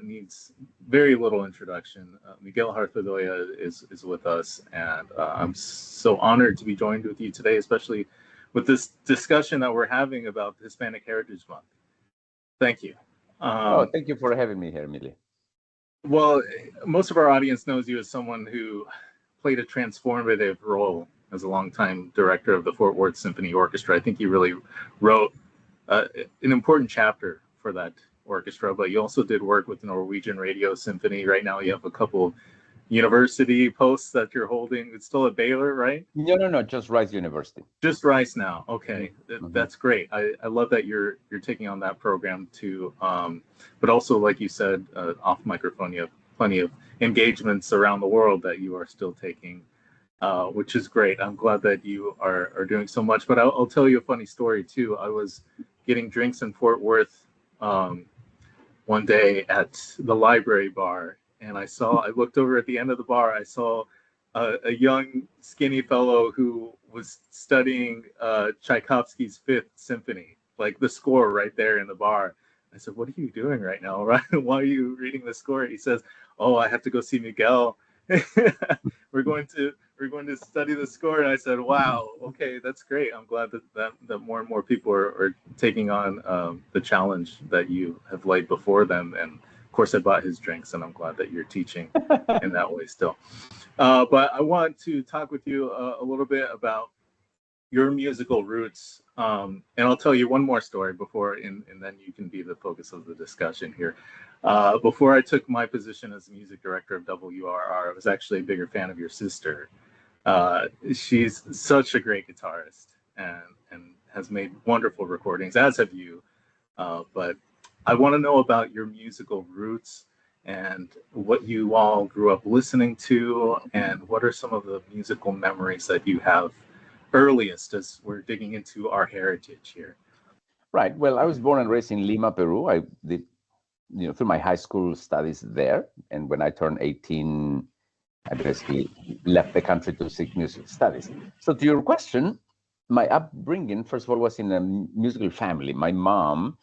needs very little introduction. Miguel Harth-Bedoya is with us, and I'm so honored to be joined with you today, especially with this discussion that we're having about Hispanic Heritage Month. Thank you. Thank you for having me here, Emilio. Well, most of our audience knows you as someone who played a transformative role as a longtime director of the Fort Worth Symphony Orchestra. I think you really wrote an important chapter for that orchestra, but you also did work with the Norwegian Radio Symphony. Right now you have a couple university posts that you're holding. It's still at Baylor, right? No, just Rice University. Just Rice now. Okay, Mm-hmm. That's great. I love that you're taking on that program too. But also, like you said, off microphone, you have plenty of engagements around the world that you are still taking, which is great. I'm glad that you are doing so much. But I'll tell you a funny story too. I was getting drinks in Fort Worth one day at the library bar, and I looked over at the end of the bar. I saw a young, skinny fellow who was studying Tchaikovsky's Fifth Symphony, like the score right there in the bar. I said, "What are you doing right now? Why are you reading the score?" He says, "Oh, I have to go see Miguel. we're going to study the score." And I said, "Wow, okay, that's great. I'm glad that more and more people are taking on the challenge that you have laid before them." And of course, I bought his drinks, and I'm glad that you're teaching in that way still. But I want to talk with you a little bit about your musical roots. And I'll tell you one more story before, and then you can be the focus of the discussion here. Before I took my position as music director of WRR, I was actually a bigger fan of your sister. She's such a great guitarist and has made wonderful recordings, as have you. But I want to know about your musical roots and what you all grew up listening to, and what are some of the musical memories that you have earliest as we're digging into our heritage here. Right. Well, I was born and raised in Lima, Peru. I did, through my high school studies there. And when I turned 18, I basically left the country to seek music studies. So to your question, my upbringing, first of all, was in a musical family. My mom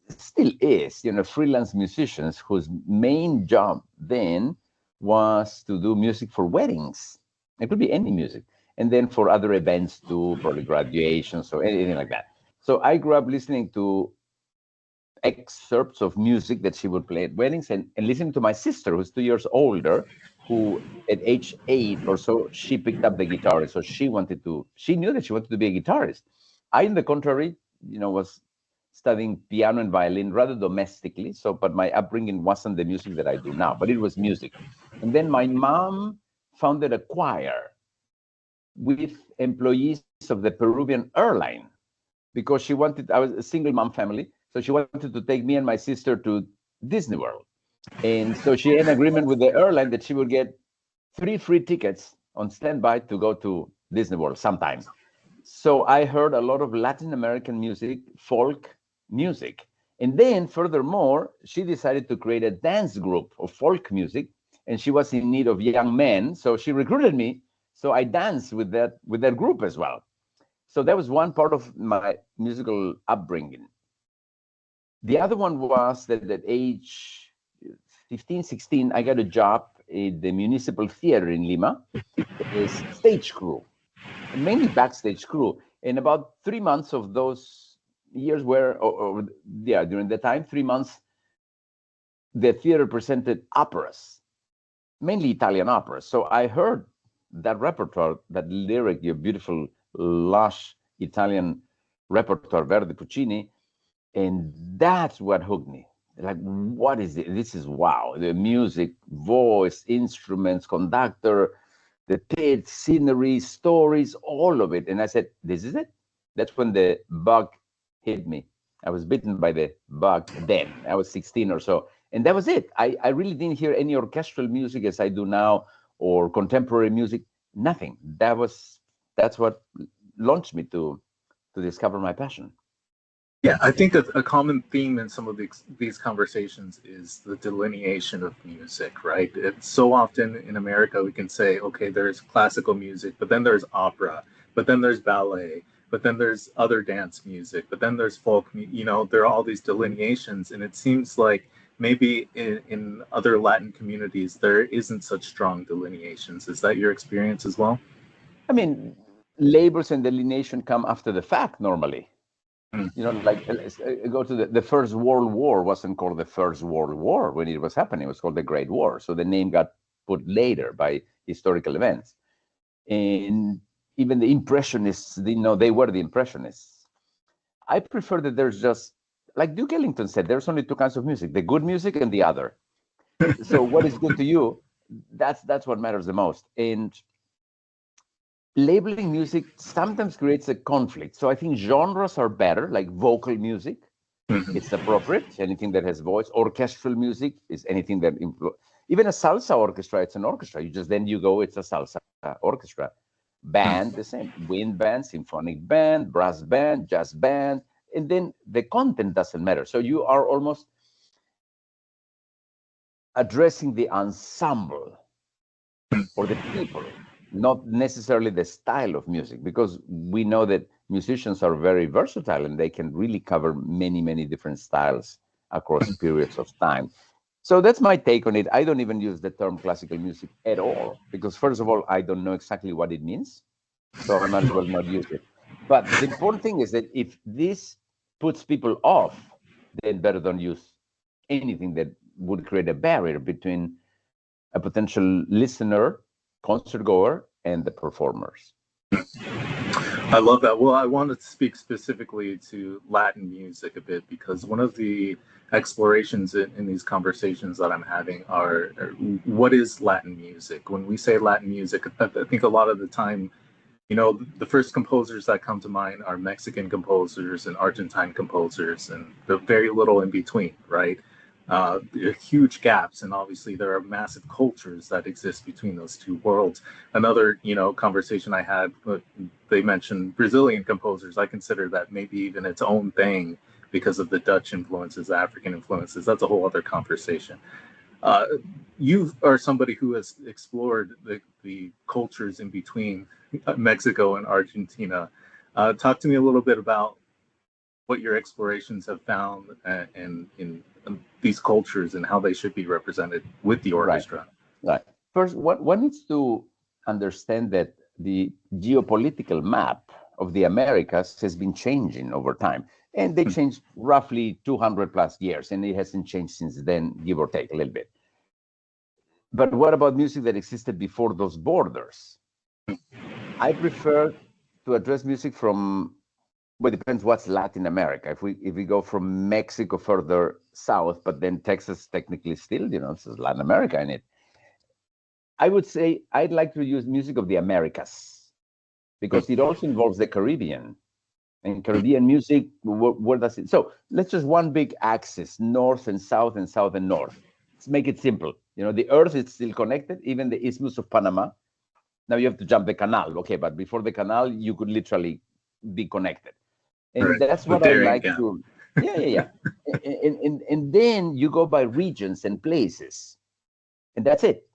still is, freelance musicians whose main job then was to do music for weddings. It could be any music. And then for other events too, probably graduations or anything like that. So I grew up listening to excerpts of music that she would play at weddings and listening to my sister, who's 2 years older, who at age 8 or so, she picked up the guitar. So she knew that she wanted to be a guitarist. I, on the contrary, was studying piano and violin rather domestically. So, but my upbringing wasn't the music that I do now, but it was music. And then my mom founded a choir with employees of the Peruvian airline because I was a single mom family. So she wanted to take me and my sister to Disney World. And so she had an agreement with the airline that she would get 3 free tickets on standby to go to Disney World sometime. So I heard a lot of Latin American music, folk music. And then furthermore, she decided to create a dance group of folk music, and she was in need of young men. So she recruited me. So I danced with that group as well. So that was one part of my musical upbringing. The other one was that at age 15, 16, I got a job at the Municipal Theater in Lima as stage crew, mainly backstage crew. And about 3 months of those years during the time, 3 months, the theater presented operas, mainly Italian operas. So I heard that repertoire, that lyric, your beautiful, lush Italian repertoire, Verdi, Puccini, and that's what hooked me. Like, what is it? This is wow. The music, voice, instruments, conductor, the pit, scenery, stories, all of it. And I said, this is it. That's when the bug hit me. I was bitten by the bug then. I was 16 or so. And that was it. I really didn't hear any orchestral music as I do now, or contemporary music, nothing. That's what launched me to discover my passion. Yeah, I think a common theme in some of these conversations is the delineation of music, right? It's so often in America we can say, okay, there's classical music, but then there's opera, but then there's ballet, but then there's other dance music, but then there's folk, there are all these delineations, and it seems like maybe in other Latin communities, there isn't such strong delineations. Is that your experience as well? I mean, labels and delineation come after the fact normally. Mm. You know, like go to the First World War wasn't called the First World War when it was happening. It was called the Great War. So the name got put later by historical events. And even the Impressionists, they were the Impressionists. I prefer that there's just, like Duke Ellington said, there's only two kinds of music, the good music and the other. So what is good to you, that's what matters the most. And labeling music sometimes creates a conflict. So I think genres are better, like vocal music. Mm-hmm. It's appropriate. Anything that has voice. Orchestral music is anything that even a salsa orchestra, it's an orchestra. You go, it's a salsa orchestra. Band, the same. Wind band, symphonic band, brass band, jazz band. And then the content doesn't matter. So you are almost addressing the ensemble or the people, not necessarily the style of music, because we know that musicians are very versatile and they can really cover many, many different styles across periods of time. So that's my take on it. I don't even use the term classical music at all, because first of all, I don't know exactly what it means. So I might as well not use it. But the important thing is that if this puts people off, then better don't use anything that would create a barrier between a potential listener, concert goer, and the performers. I love that. Well, I wanted to speak specifically to Latin music a bit, because one of the explorations in these conversations that I'm having are what is Latin music? When we say Latin music, I think a lot of the time, the first composers that come to mind are Mexican composers and Argentine composers, and very little in between, right? There are huge gaps, and obviously there are massive cultures that exist between those two worlds. Another, conversation I had, they mentioned Brazilian composers. I consider that maybe even its own thing because of the Dutch influences, African influences. That's a whole other conversation. You are somebody who has explored the cultures in between Mexico and Argentina. Talk to me a little bit about what your explorations have found in these cultures and how they should be represented with the orchestra. Right. First, one needs to understand that the geopolitical map of the Americas has been changing over time. And they changed roughly 200 plus years, and it hasn't changed since then, give or take a little bit. But what about music that existed before those borders? I prefer to address music from, well, it depends what's Latin America. If we go from Mexico further south, but then Texas technically still, this is Latin America in it. I would say I'd like to use music of the Americas, because it also involves the Caribbean. And Caribbean music, where does it? So let's just one big axis, north and south and south and north. Let's make it simple. The earth is still connected, even the Isthmus of Panama. Now you have to jump the canal. Okay, but before the canal, you could literally be connected. And right. That's what I like to. Yeah. and then you go by regions and places. And that's it,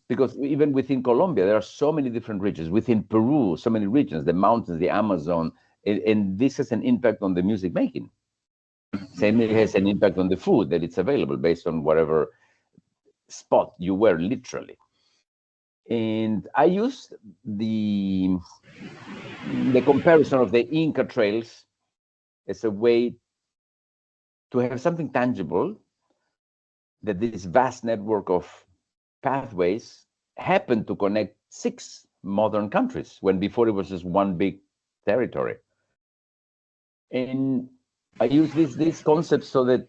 because even within Colombia, there are so many different regions. Within Peru, so many regions, the mountains, the Amazon. And this has an impact on the music making. Same, it has an impact on the food that it's available based on whatever spot you were, literally. And I used the comparison of the Inca trails as a way to have something tangible, that this vast network of pathways happened to connect 6 modern countries, when before it was just one big territory. And I use these concepts so that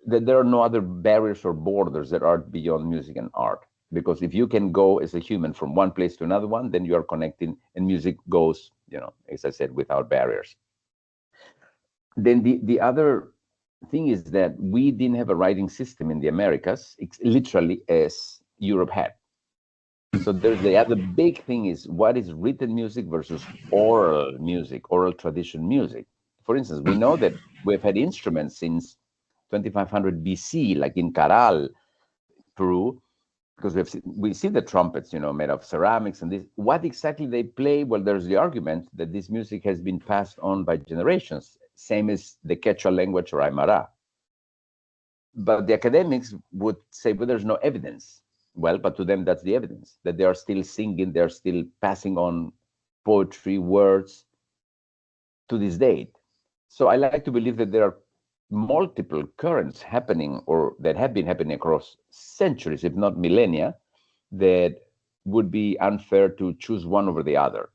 there are no other barriers or borders that are beyond music and art. Because if you can go as a human from one place to another one, then you are connecting, and music goes, as I said, without barriers. Then the other thing is that we didn't have a writing system in the Americas, it's literally as Europe had. So there's the other big thing is, what is written music versus oral music, oral tradition music. For instance, we know that we've had instruments since 2500 BC, like in Caral, Peru, because we see the trumpets, made of ceramics and this. What exactly they play? Well, there's the argument that this music has been passed on by generations, same as the Quechua language or Aymara. But the academics would say, but there's no evidence. Well, but to them, that's the evidence, that they are still singing, they're still passing on poetry, words to this date. So I like to believe that there are multiple currents happening, or that have been happening across centuries, if not millennia, that would be unfair to choose one over the other.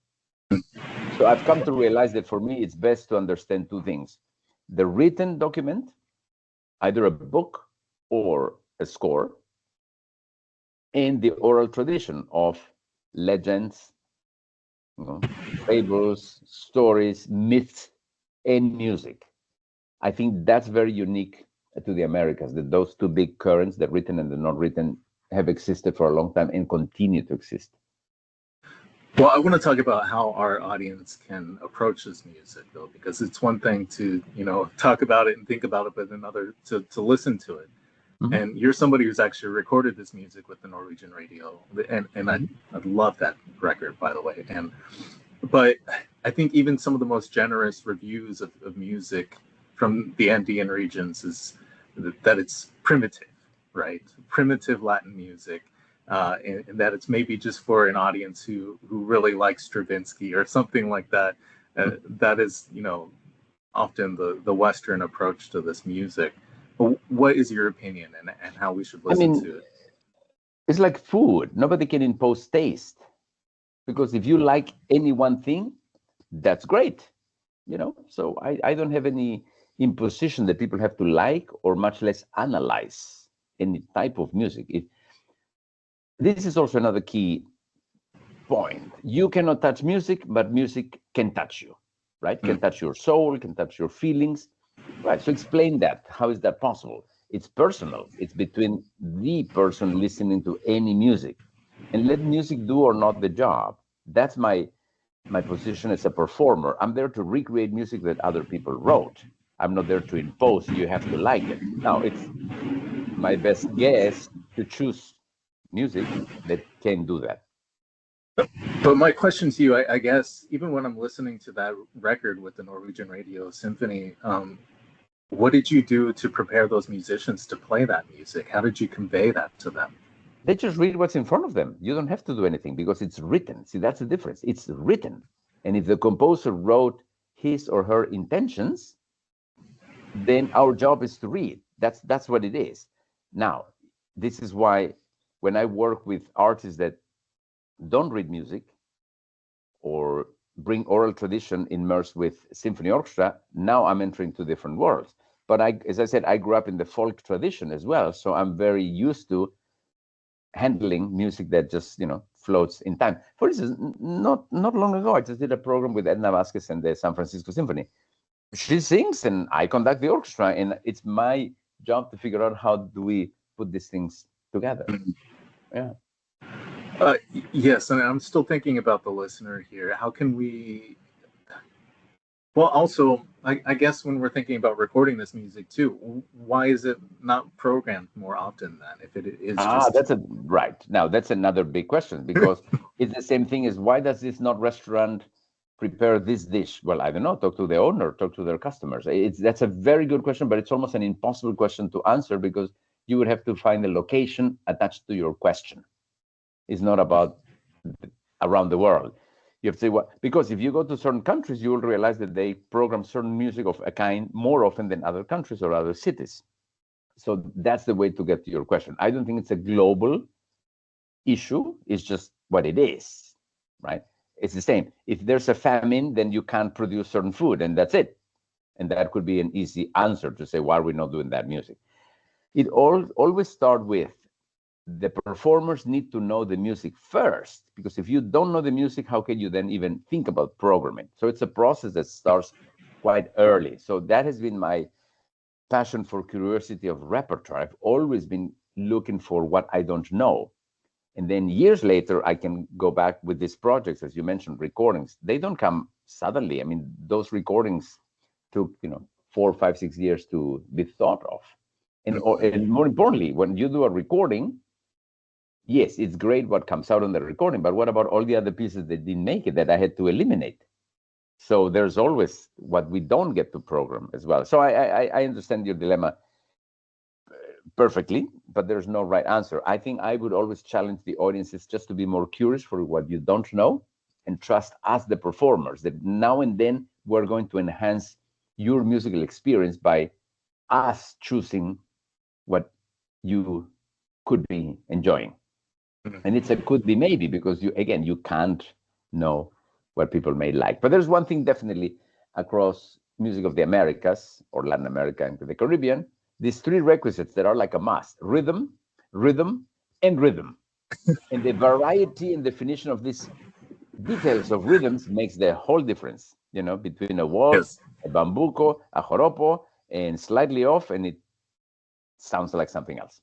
So I've come to realize that for me, it's best to understand two things: the written document, either a book or a score, and the oral tradition of legends, fables, stories, myths, and music. I think that's very unique to the Americas, that those two big currents, the written and the not written, have existed for a long time and continue to exist. Well, I want to talk about how our audience can approach this music, though, because it's one thing to, talk about it and think about it, but another to listen to it. Mm-hmm. And you're somebody who's actually recorded this music with the Norwegian radio, and I love that record, by the way. But I think even some of the most generous reviews of music from the Andean regions is that it's primitive, right? Primitive Latin music. And that it's maybe just for an audience who really likes Stravinsky or something like that. That is, often the Western approach to this music. What is your opinion and how we should listen to it? It's like food. Nobody can impose taste, because if you like any one thing, that's great. So I don't have any imposition that people have to like, or much less analyze any type of music. This is also another key point. You cannot touch music, but music can touch you, right? Can touch your soul, can touch your feelings, right? So explain that. How is that possible? It's personal. It's between the person listening to any music, and let music do or not the job. That's my position as a performer. I'm there to recreate music that other people wrote. I'm not there to impose, you have to like it. Now, it's my best guess to choose music that can do that. But my question to you, I guess, even when I'm listening to that record with the Norwegian Radio Symphony, what did you do to prepare those musicians to play that music? How did you convey that to them? They just read what's in front of them. You don't have to do anything because it's written. See, that's the difference. It's written. And if the composer wrote his or her intentions, then our job is to read. That's what it is. Now, this is why when I work with artists that don't read music or bring oral tradition immersed with symphony orchestra, now I'm entering two different worlds. But as I said, I grew up in the folk tradition as well, so I'm very used to handling music that just floats in time. For instance, not long ago, I just did a program with Edna Vasquez and the San Francisco Symphony. She sings and I conduct the orchestra, and it's my job to figure out how do we put these things together. Yeah. Yes, and I'm still thinking about the listener here. How can we? Well, also, I guess when we're thinking about recording this music too, why is it not programmed more often then? If it is right. Now that's another big question, because it's the same thing as, why does this not restaurant prepare this dish? Well, I don't know. Talk to the owner, talk to their customers. That's a very good question, but it's almost an impossible question to answer, because you would have to find the location attached to your question. It's not about around the world. You have to say what, because if you go to certain countries, you will realize that they program certain music of a kind more often than other countries or other cities. So that's the way to get to your question. I don't think it's a global issue. It's just what it is, right? It's the same. If there's a famine, then you can't produce certain food, and that's it. And that could be an easy answer to say, why are we not doing that music? It always starts with the performers need to know the music first, because if you don't know the music, how can you then even think about programming? So it's a process that starts quite early. So that has been my passion for curiosity of repertoire. I've always been looking for what I don't know. And then years later, I can go back with these projects, as you mentioned, recordings. They don't come suddenly. I mean, those recordings took, 4, 5, 6 years to be thought of. And more importantly, when you do a recording, yes, it's great what comes out on the recording, but what about all the other pieces that didn't make it, that I had to eliminate? So there's always what we don't get to program as well. So I understand your dilemma. perfectly, but there's no right answer. I think I would always challenge the audiences just to be more curious for what you don't know and trust us, the performers, that now and then we're going to enhance your musical experience by us choosing what you could be enjoying. And it's a could be maybe, because you can't know what people may like. But there's one thing definitely across music of the Americas or Latin America and the Caribbean, these three requisites that are like a must: rhythm, rhythm, and rhythm. And the variety and definition of these details of rhythms makes the whole difference, between a waltz, Yes. a bambuco, a joropo, and slightly off, and it sounds like something else.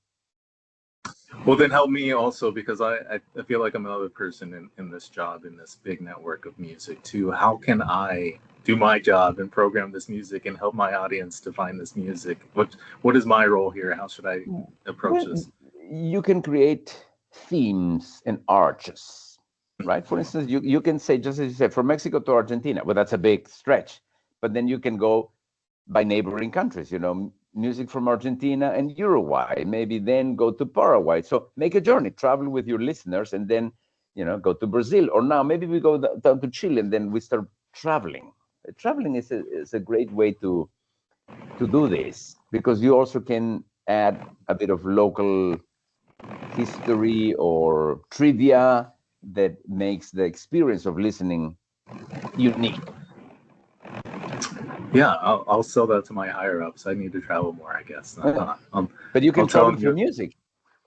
Well, then help me also, because I feel like I'm another person in this job, in this big network of music too. How can I do my job and program this music and help my audience to find this music? What is my role here? How should I approach this? You can create themes and arches, right? For instance, you can say, just as you said, from Mexico to Argentina. Well, that's a big stretch, but then you can go by neighboring countries, music from Argentina and Uruguay, maybe then go to Paraguay. So make a journey, travel with your listeners, and then, go to Brazil. Or now maybe we go down to Chile, and then we start traveling. Traveling is a great way to do this, because you also can add a bit of local history or trivia that makes the experience of listening unique. Yeah, I'll sell that to my higher ups. I need to travel more, I guess. But you can I'll tell travel them through music.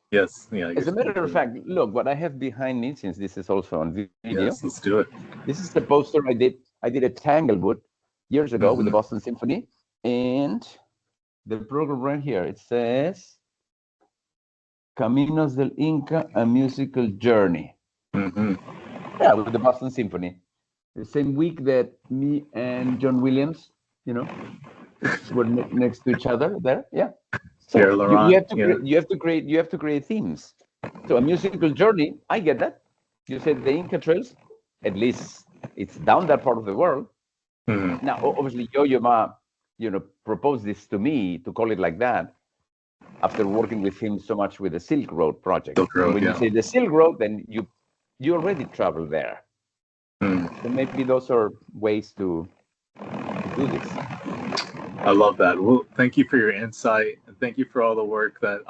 Yes, yeah. As a matter of fact, look, what I have behind me, since this is also on video. Yes, let's do it. This is the poster I did. I did a Tanglewood years ago with the Boston Symphony, and the program right here, it says Caminos del Inca, a musical journey. Yeah, with the Boston Symphony. The same week that me and John Williams, were next to each other there. Yeah. So you have to create themes. So a musical journey, I get that. You said the Inca Trails, at least it's down that part of the world. Now, obviously, Yo-Yo Ma, proposed this to me to call it like that after working with him so much with the Silk Road project. Silk Road, when you say the Silk Road, then you already travel there. So maybe those are ways to do this. I love that. Well, thank you for your insight, and thank you for all the work that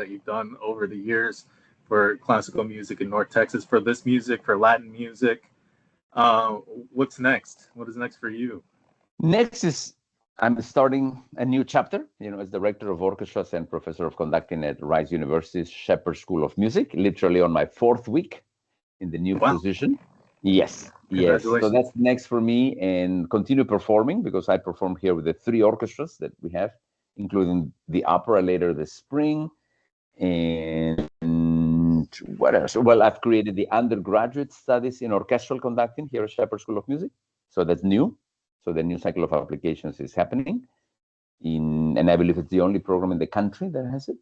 you've done over the years for classical music in North Texas, for this music, for Latin music. What's next? What is next for you? Next is I'm starting a new chapter, as director of orchestras and professor of conducting at Rice University's Shepherd School of Music, literally on my 4th week in the new position. Yes. So that's next for me, and continue performing, because I perform here with the 3 orchestras that we have, including the opera later this spring. And what else? Well, I've created the undergraduate studies in orchestral conducting here at Shepherd School of Music. So that's new. So the new cycle of applications is happening, and I believe it's the only program in the country that has it.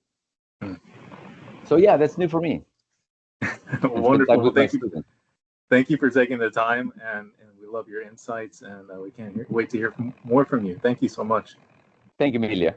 So yeah, that's new for me. Wonderful. Well, thank you for taking the time, and we love your insights, and we can't wait to hear more from you. Thank you so much. Thank you, Emilio.